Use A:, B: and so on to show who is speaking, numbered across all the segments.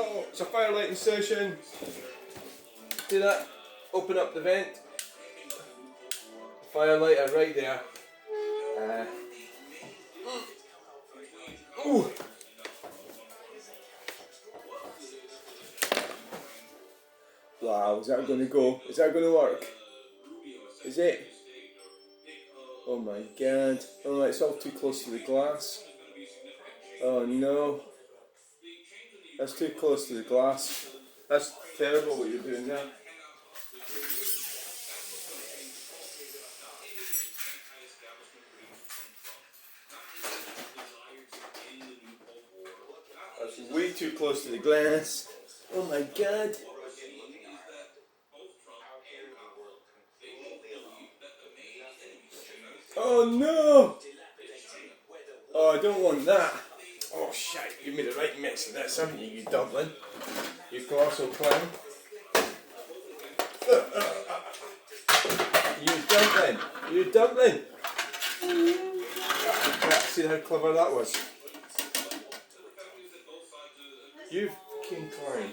A: Oh, it's a firelighting session. Do that. Open up the vent. Firelighter right there. Ooh. Wow, is that going to go? Is that going to work? Is it? Oh my god. Oh, it's all too close to the glass. Oh no. That's too close to the glass. That's terrible what you're doing there. That's way too close to the glass. Oh my god. Oh no! Oh, I don't want that. Oh shit, you made the right mix of this, haven't you, you dumpling? You colossal clown. You dumpling! You dumpling! See how clever that was? You fucking clown.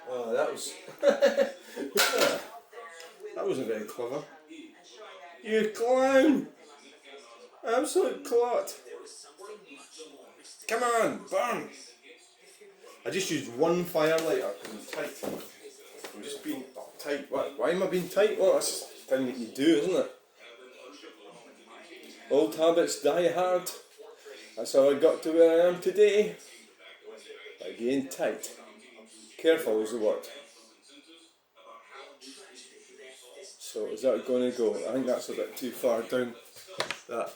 A: Oh, that was... that wasn't very clever. You clown! Absolute clot. Come on, burn! I just used one firelighter because I'm tight. I'm just being tight. Why am I being tight? Well, that's just the thing that you do, isn't it? Old habits die hard. That's how I got to where I am today. By being tight. Careful is the word. So is that going to go? I think that's a bit too far down that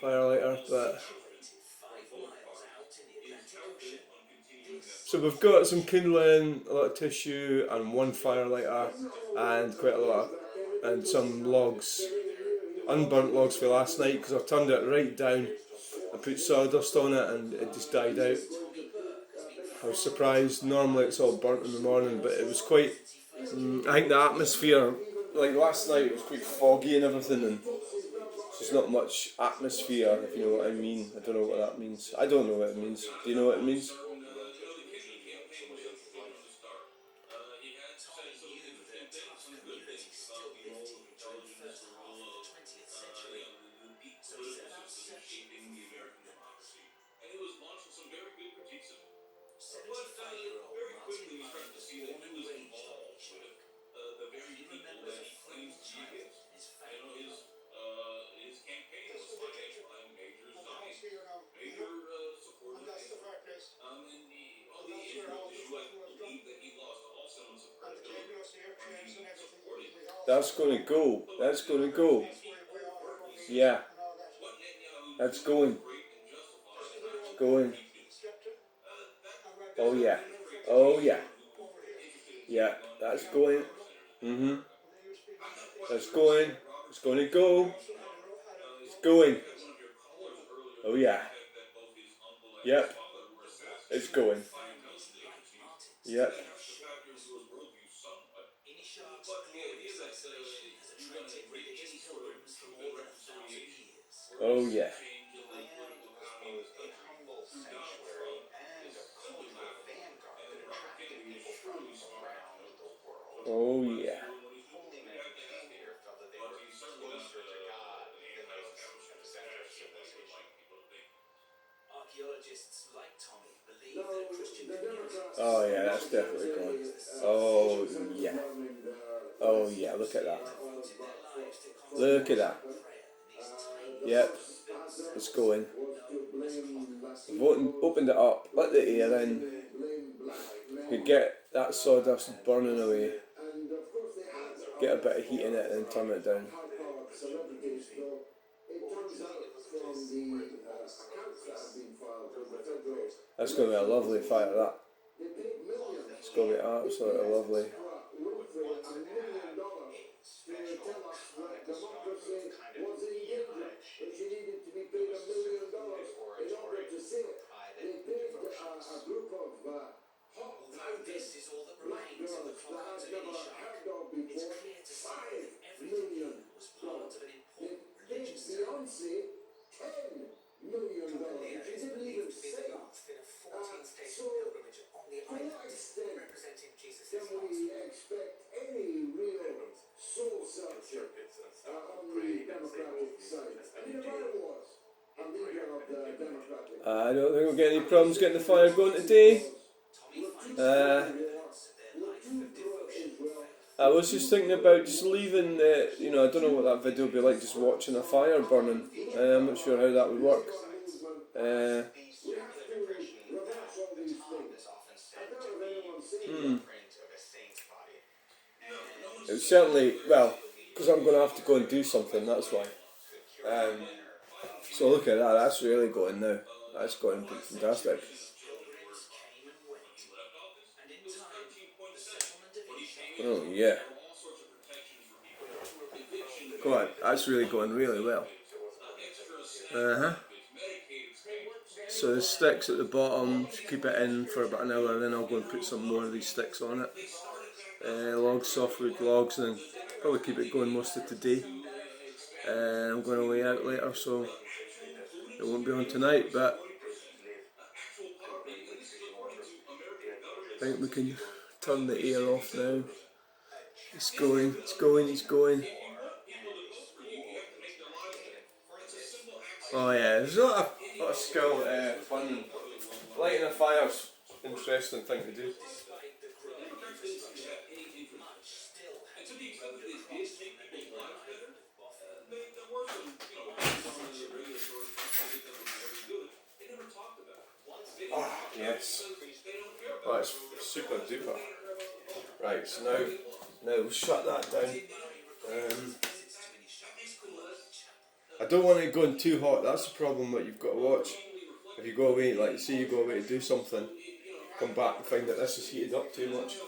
A: firelighter, but so we've got some kindling, a lot of tissue, and one firelighter, and quite a lot, and some logs, unburnt logs for last night because I turned it right down. I put sawdust on it and it just died out. I was surprised. Normally it's all burnt in the morning, but it was quite. I think the atmosphere, like last night, it was quite foggy and everything, and there's not much atmosphere, if you know what I mean. I don't know what that means. I don't know what it means. Do you know what it means? That's going to go. That's going to go. Yeah. That's going. Going. Oh yeah. Oh yeah. Yeah. That's going. That's going. It's going to go. It's going. Oh yeah. Yep. It's going. Yep. Oh yeah. Oh yeah. Oh yeah, that's definitely gone. Oh yeah. Oh yeah, look at that. Look at that. Yep. It's going. Opened it up, let the air in. You get that sawdust burning away. Get a bit of heat in it and turn it down. That's going to be a lovely fire, that. It's going to be absolutely lovely. I don't think we'll get any problems getting the fire going today. I was just thinking about just leaving the, I don't know what that video would be like, just watching a fire burning. I'm not sure how that would work. It's certainly, well, because I'm going to have to go and do something, that's why. So look at that, that's really going now. That's going fantastic. Oh yeah. Go on, that's really going really well. So the sticks at the bottom, keep it in for about an hour, then I'll go and put some more of these sticks on it. Logs, softwood logs, and probably keep it going most of today. I'm going away out later, so it won't be on tonight, but I think we can turn the air off now. It's going, it's going, it's going. Oh yeah, there's a lot of skill, fun. Lighting a fire's an interesting thing to do. Ah, yes. Oh, it's super duper. Right, so now we'll shut that down. I don't want it going too hot, that's the problem that you've got to watch. If you go away, like say you go away to do something, come back and find that this is heated up too much.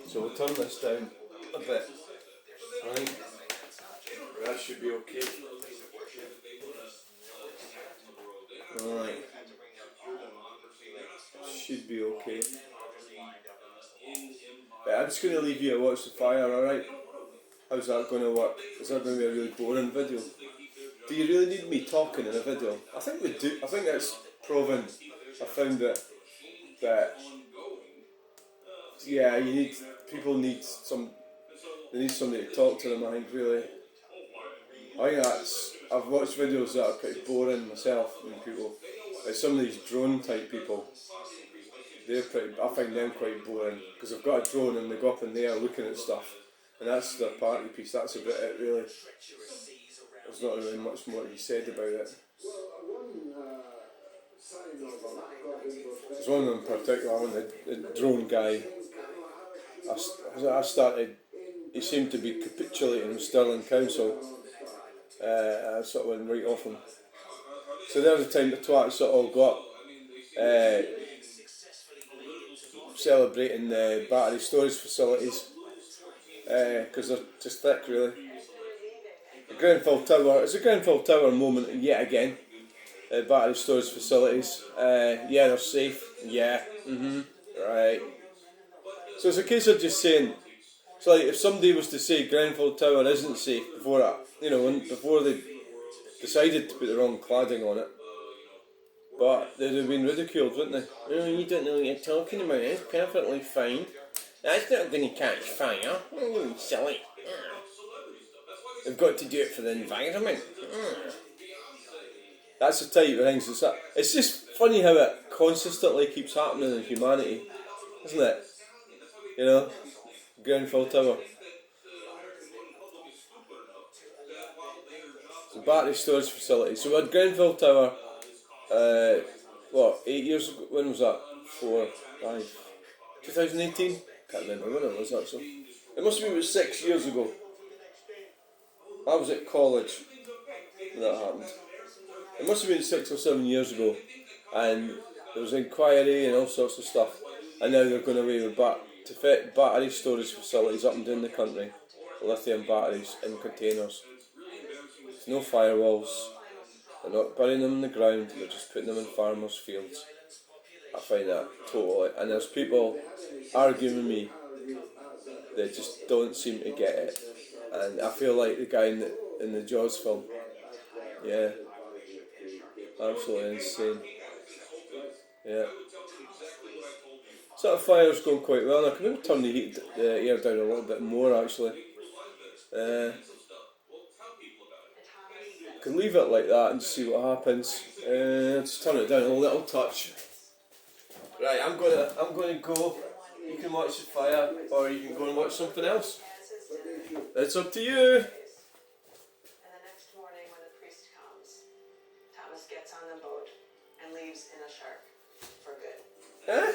A: So we'll turn this down a bit. Right, that should be okay. Right, should be okay. But I'm just going to leave you to watch the fire, alright? How's that going to work? Is that going to be a really boring video? Do you really need me talking in a video? I think we do. I think that's proven. I found that yeah, people need they need somebody to talk to them, I think, really. I think I've watched videos that are pretty boring myself, and people, like some of these drone type people, I find them quite boring, because they've got a drone and they go up in the air looking at stuff, and that's their party piece, that's about it really. There's not really much more to be said about it. There's one of them in particular, the drone guy, I started, he seemed to be capitulating with Stirling Council. I sort of went right off him. So there's the time the twats sort of got celebrating the battery storage facilities, because they're just thick really. The Grenfell Tower, it's a Grenfell Tower moment yet again. Battery storage facilities, yeah, they're safe, yeah, right. So it's a case of just saying, it's like if somebody was to say Grenfell Tower isn't safe before they decided to put the wrong cladding on it, but they'd have been ridiculed, wouldn't they? Oh, you don't know what you're talking about, it's perfectly fine. That's not going to catch fire, oh, silly. They've got to do it for the environment. That's the type of things. It's just funny how it consistently keeps happening in humanity, isn't it? You know, Grenfell Tower. So battery storage facility. So we had Grenfell Tower, 8 years ago? When was that? 4, 5, 2018? Can't remember when it was actually. It must have been about 6 years ago. I was at college when that happened. It must have been 6 or 7 years ago, and there was inquiry and all sorts of stuff, and now they're going away with to fit battery storage facilities up and down the country, lithium batteries in containers. There's no firewalls, they're not burying them in the ground, they're just putting them in farmers' fields. I find that totally, and there's people arguing with me that just don't seem to get it, and I feel like the guy in the Jaws film. Yeah. Absolutely insane. Yeah. So the fire's going quite well. I can maybe turn the air down a little bit more actually. Can leave it like that and see what happens. Just turn it down a little touch. Right, I'm gonna go. You can watch the fire, or you can go and watch something else. It's up to you.
B: And the next morning when the priest comes, Thomas gets on the boat and leaves in a shark for good.
A: Eh?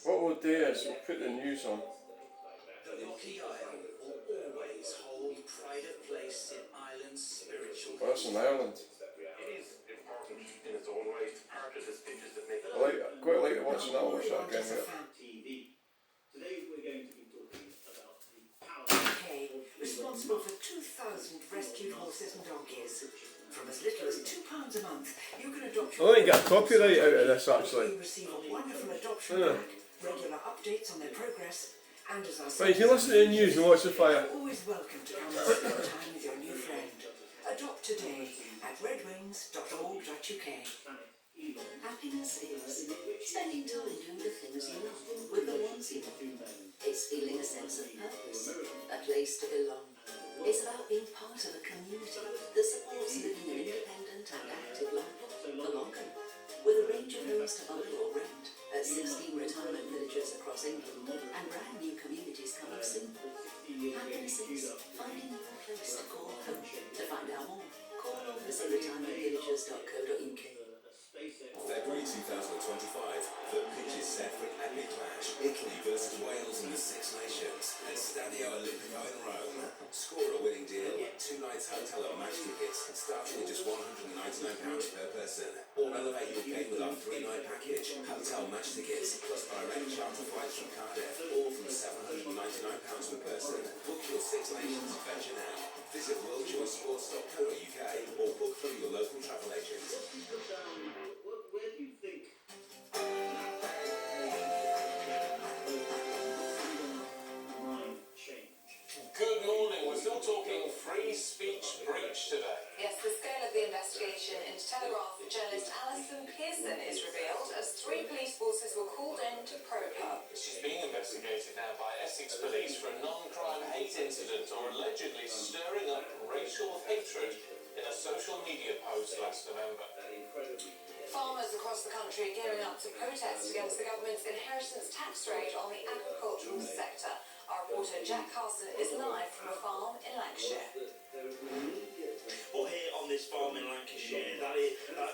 A: What we'll do is we'll put the news on.
C: The rocky isle will always hold pride of place in Ireland's spiritual.
A: Oh, that's in Ireland.
D: It is important in its own way. It's part of the stitches that make it.
A: I quite like watching that. I'll watch that again.
E: TV. Today we're going to be talking about the power.
F: UK, responsible for 2,000 rescued horses and donkeys. From as little as £2 a month, you can adopt
A: I think get copyright out of this actually.
F: You receive a wonderful adoption pack, regular updates on their progress, and as I said,
A: Right, you can listen to the news and watch the fire.
F: you're always welcome to come and spend time with your new friend. Adopt today at redwings.org.uk.
G: Happiness is spending time doing the things you love with the ones you love. It's feeling a sense of purpose, a place to belong. It's about being part of a community that supports living an independent and active life for longer. With a range of homes to own or rent at 16 retirement villages across England and brand new communities coming soon. Happiness is finding your place to call home. To find out more, call or visit retirementvillages.co.uk.
H: February 2025, the pitch is set for an epic clash. Italy versus Wales in the Six Nations at Stadio Olimpico in Rome. Score a winning deal. 2 nights hotel and match tickets starting at just £199 per person. Or elevate your game with our 3-night package. Hotel match tickets plus direct charter flights from Cardiff, all from £799 per person. Book your Six Nations adventure now. Visit worldjoysports.co.uk or book through your local travel agent.
E: Where do you think? Mind change.
D: Good morning. We're still talking free speech breach today.
B: Yes, the scale of the investigation into Telegraph journalist Alison Pearson is revealed as 3 police forces were called in to probe her.
D: She's being investigated now by Essex Police for a non-crime hate incident or allegedly stirring up racial hatred in a social media post last November.
B: Farmers across the country are gearing up to protest against the government's inheritance tax rate on the agricultural sector. Our reporter Jack Carson is live from a farm in Lancashire.
C: Well, here on this farm in Lancashire, that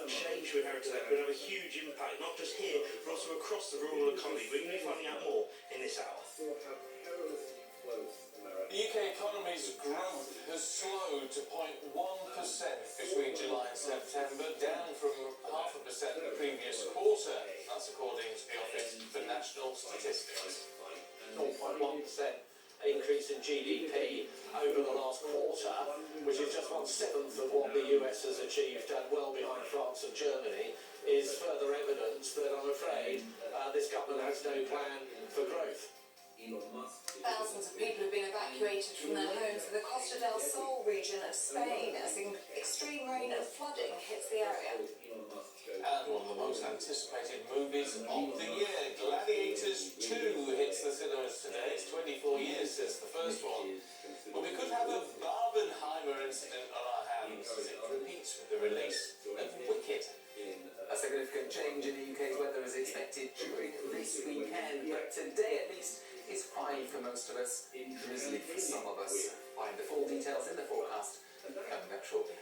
C: change to inheritance tax will have a huge impact, not just here, but also across the rural economy. We're going to be finding out more in this hour.
D: The UK economy's growth has slowed to 0.1% between July and September, down from 0.5% the previous quarter. That's according to the Office for National Statistics.
I: 0.1% increase in GDP over the last quarter, which is just 1/7 of what the US has achieved, and well behind France and Germany, is further evidence that I'm afraid this government has no plan for growth.
B: Thousands of people have been evacuated from their homes in the Costa del Sol region of Spain as extreme rain and flooding hits the area.
D: And one of the most anticipated movies of the year, Gladiators 2, hits the cinemas today. It's 24 years since the first one. But we could have a Barbenheimer incident on our hands as it competes with the release of Wicked.
J: A significant change in the UK's weather is expected during this weekend, but today at least is fine for most of us, drizzly for some of us. Find the full details in the forecast coming up shortly.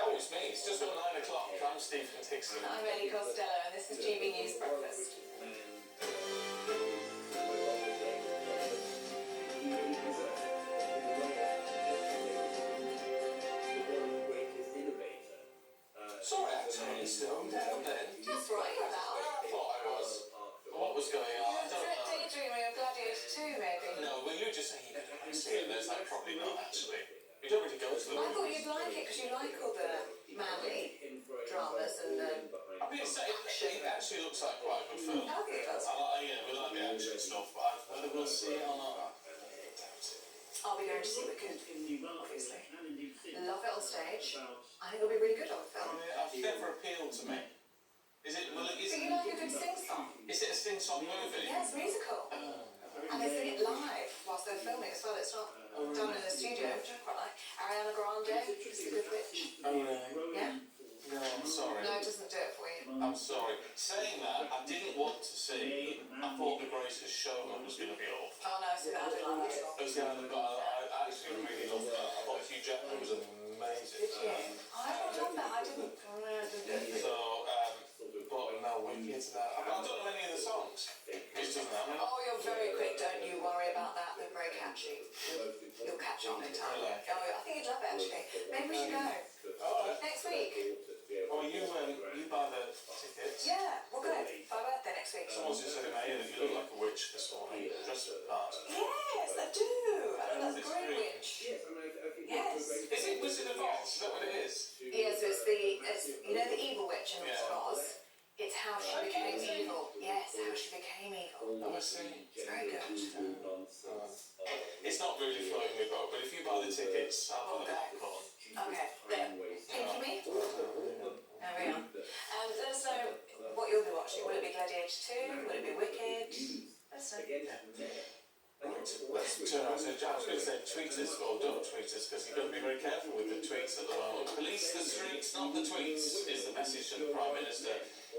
D: Oh, it's me. It's just on 9 o'clock. I'm Stephen Dixon.
B: I'm Ellie Costello and this is GB News Breakfast.
D: Sorry, I totally stoned down then.
B: That's right, you're now.
D: I thought I was. What was going on? I don't know.
B: Daydreaming of Gladiator 2, maybe?
D: No, well, you just say you could have see it. There's like probably not actually. You don't really go to the
B: I thought
D: movies.
B: you'd like it because you like all the manly dramas and
D: I mean, it actually looks like quite a good film.
B: I think it does.
D: Yeah, we like the action stuff, but whether we'll see it or not, I doubt it.
B: I'll be going to see Wicked, obviously. Love it on stage. I think it'll be really good on film.
D: I've never appealed to me. Is it? Well, is
B: So
D: it?
B: you like a good sing-song?
D: Is it a sing-song movie?
B: Yeah, it's musical. And they sing it live while it's not done in a studio, which I quite like. Ariana Grande, she's a good witch.
D: Oh, really?
B: Yeah?
D: No, I'm sorry.
B: No, it doesn't do it for you.
D: I'm sorry. Saying that, I didn't want to see. I thought The Greatest Showman was going to be off.
B: Oh no, see, I didn't like that song.
D: But I actually really loved that. I thought Hugh Jackman was amazing.
B: Did you? I don't remember. I didn't do it.
D: So, but no, Wicked, no. I don't know any of the songs. Which doesn't happen.
B: Oh, you're very quick. Don't you worry about that. They're very catchy. You'll catch on in time.
D: Really?
B: Oh, I think you'd love it actually. Maybe we should go
D: Alright.
B: next week.
D: Oh, you buy the tickets.
B: Yeah, we'll go. For my birthday next week.
D: Someone just said to me that you look like a witch this morning. Dressed for the part.
B: Yes, I do. I think that's a great witch. Yes.
D: Is it Wizard of Oz? Is that what it is?
B: Yes, it's you know the evil witch in Wizard of Oz? It's how she became evil. Yes, how she became evil.
D: Oh, I see.
B: It's very good.
D: It's not really floating me boat, but if you buy the tickets, I'll put the popcorn.
B: Okay, there. Pink for me? There we are. Let us know what you'll be watching. Will it be Gladiator 2? Will it be Wicked? Let us know.
D: Right, let's turn around. So I was going to say tweet us, or don't tweet us, because you've got to be very careful with the tweets at the moment. Police the streets, not the tweets, is the message to the Prime Minister,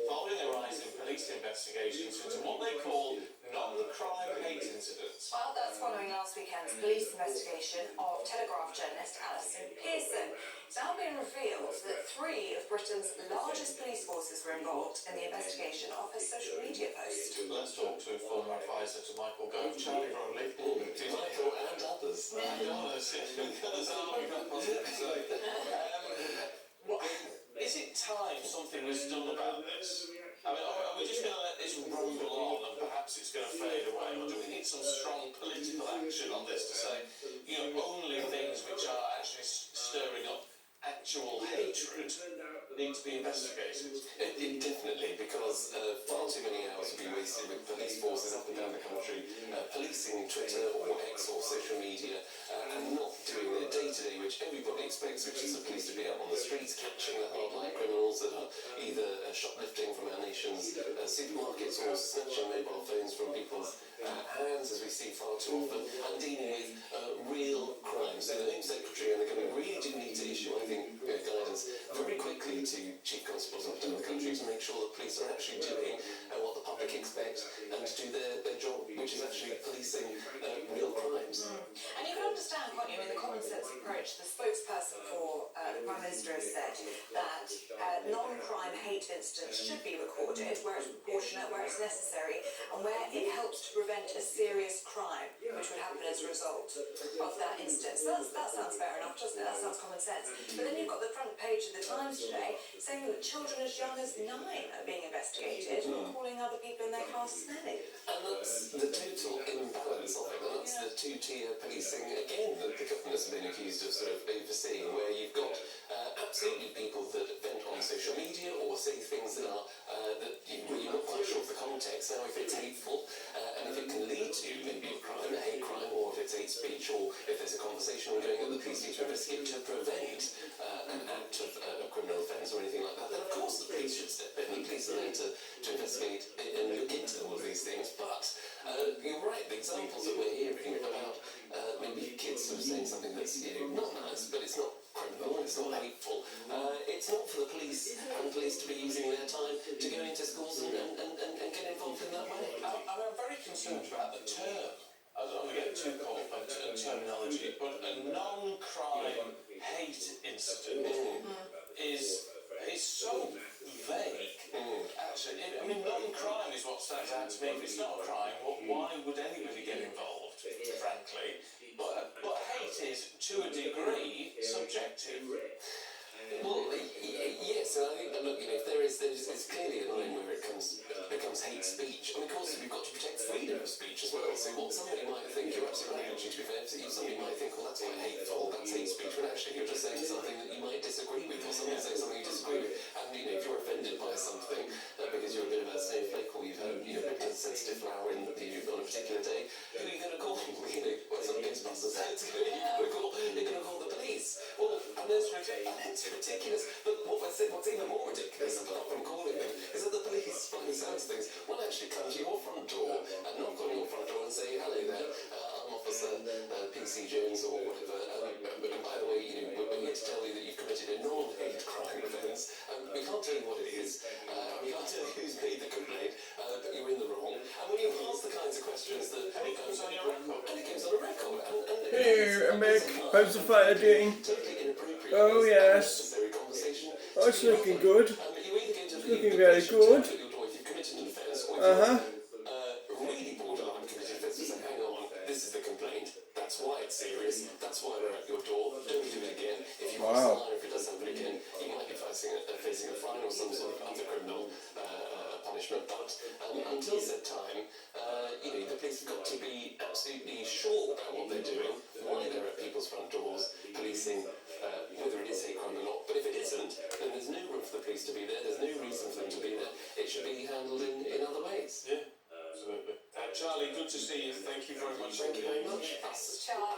D: following a rise in police investigations into what they call non-crime hate incidents.
B: Well, that's following last weekend's police investigation of Telegraph journalist Alison Pearson. It's now been revealed that 3 of Britain's largest police forces were involved in the investigation of her social media post.
D: Let's talk to former advisor to Michael Gove, Charlie Rowley.
J: Michael and others.
D: Is it time something was done about this? I mean, are we just going to let this rumble on and perhaps it's going to fade away? Or do we need some strong political action on this to say, only things which are actually stirring up actual hatred need to be investigated?
J: Definitely, because far too many hours will be wasted with police forces up and down the country policing Twitter or X or social media and not doing their day-to-day, which everybody expects, which is the police to be out on the streets catching the hardline criminals that are either shoplifting from our nation's supermarkets or snatching mobile phones from people's hands, as we see far too often, and dealing with real crimes. So the Home Secretary and the government really do need to issue, I think, guidance very quickly to chief constables up and down the country to make sure that police are actually doing what the public expect and to do their job, which is actually policing real crimes.
B: And you can understand, can't you, in the common sense approach, the spokesperson for the Prime Minister has said that non-crime hate incidents should be recorded where it's proportionate, where it's necessary, and where it helps to prevent a serious crime, which would happen as a result of that instance. So that sounds fair enough, doesn't it? That sounds common sense. But then you've got the front page of the Times today saying that children as young as 9 are being investigated and calling other people in their class smelly.
J: And that's the total imbalance of it. That's the two-tier policing, again, that the government has been accused of sort of overseeing, where you've got absolutely people that vent on social media or say things that are you're not quite sure of the context. Now, if it's hateful and if it can lead to maybe a crime, a hate crime, or if it's hate speech, or if there's a conversation ongoing that the police need to investigate to prevent an act of a criminal offence or anything like that, then of course the police should step in. The police are there to investigate and look into all of these things. But you're right, the examples that we're hearing about maybe kids sort of saying something that's not nice, but it's not criminal, it's not hateful. It's not for the police and police to be using their time to go into schools and get involved in that way.
D: I'm very concerned about the term. I don't want to get too caught up in terminology, but a non-crime hate incident is so vague. Actually, I mean, non-crime is what stands out to me. If it's not a crime, why would anybody get involved? Frankly, but hate is to a degree subjective.
J: Well, yes, and I think that, look, if there's clearly a line where it becomes hate speech. And of course, we've got to protect freedom of speech as well. So what somebody might think, you're absolutely right, actually, to be fair, somebody might think, well, that's quite hateful, that's hate speech, when actually you're just saying something that you might disagree with, or someone saying something you disagree with. And, if you're offended by something, because you're a bit of a snowflake, or you've had, picked a sensitive flower on a particular day, who are you going to call? Some Ghostbusters, you're going to call the police. Well, and it's ridiculous. But what's even more ridiculous, apart from calling them, is that the police, by the sounds of things, will actually come to your front door and knock on your front door and say, hello there, I'm Officer PC
D: Casey Jones or whatever. And by the way, we're here to tell you that you've committed a non-hate crime offence. We can't tell you what it is. We can't tell you who's made the complaint, but you're in the wrong. And when you ask the kinds of questions that... And it goes on your record. And it goes on a record.
A: Hey, Mick, how's the fighter doing?
D: Totally inappropriate.
A: Oh, yes.
D: Necessary conversation.
A: Oh, it's looking good.
D: You either get to
A: Looking very good.
D: if you've committed an offence, or if
A: Uh-huh.
D: really borderline committed offence, to say, hang on, this is the complaint, that's why it's serious, that's why we're at your door, don't do it again. If you cross the line, if it does happen again, you might be facing a fine or some sort of other criminal punishment. But until said time, the police have got to be absolutely sure about what they're doing, why they're at people's front doors, policing, whether it is hate crime or not. But if it isn't, then there's no room for the police to be there, there's no reason for them to be there. It should be handled in other ways.
K: Yeah, absolutely. Charlie, good to see you. Thank you very much.
D: Thank you very much. I'll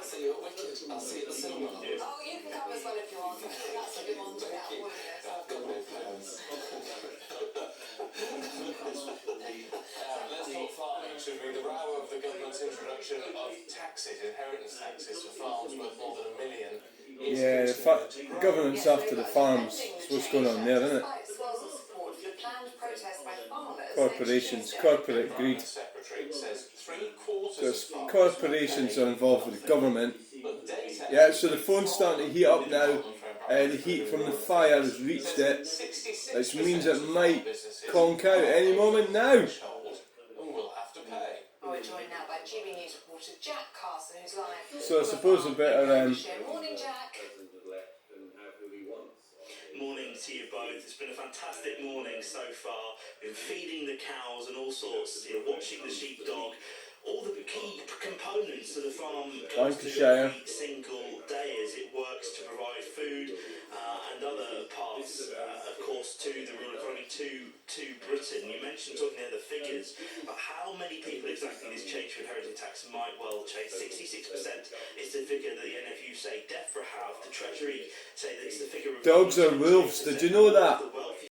D: see you at Wicked. I'll see you at the cinema.
B: Oh, you can come as well if you want. That's a good one to
D: Thank you. I've got no plans.
K: Let's talk farming, should we? The row of the government's introduction of taxes, inheritance taxes for farms worth more than $1 million.
A: Yeah, the government's after the farms. That's what's going on there, isn't it? Corporations, corporate greed. Because corporations are involved with the government. Yeah, so the phone's starting to heat up now. The heat from the fire has reached it, which means it might conk out any moment now.
B: We're joined now by GB News reporter Jack Carson, who's live.
A: So I suppose a bit of
B: Morning, Jack.
C: Morning to you both. It's been a fantastic morning so far. Been feeding the cows and all sorts, watching the sheepdog. All the key components of the farm goes to every single day as it works to provide food and other parts, of course, to the rural economy, to Britain. You mentioned talking there the figures, but how many people exactly this change for inheritance tax might well change? 66% is the figure that the NFU say therfore have. The Treasury say that it's the figure of...
A: Dogs are wolves, did you know that?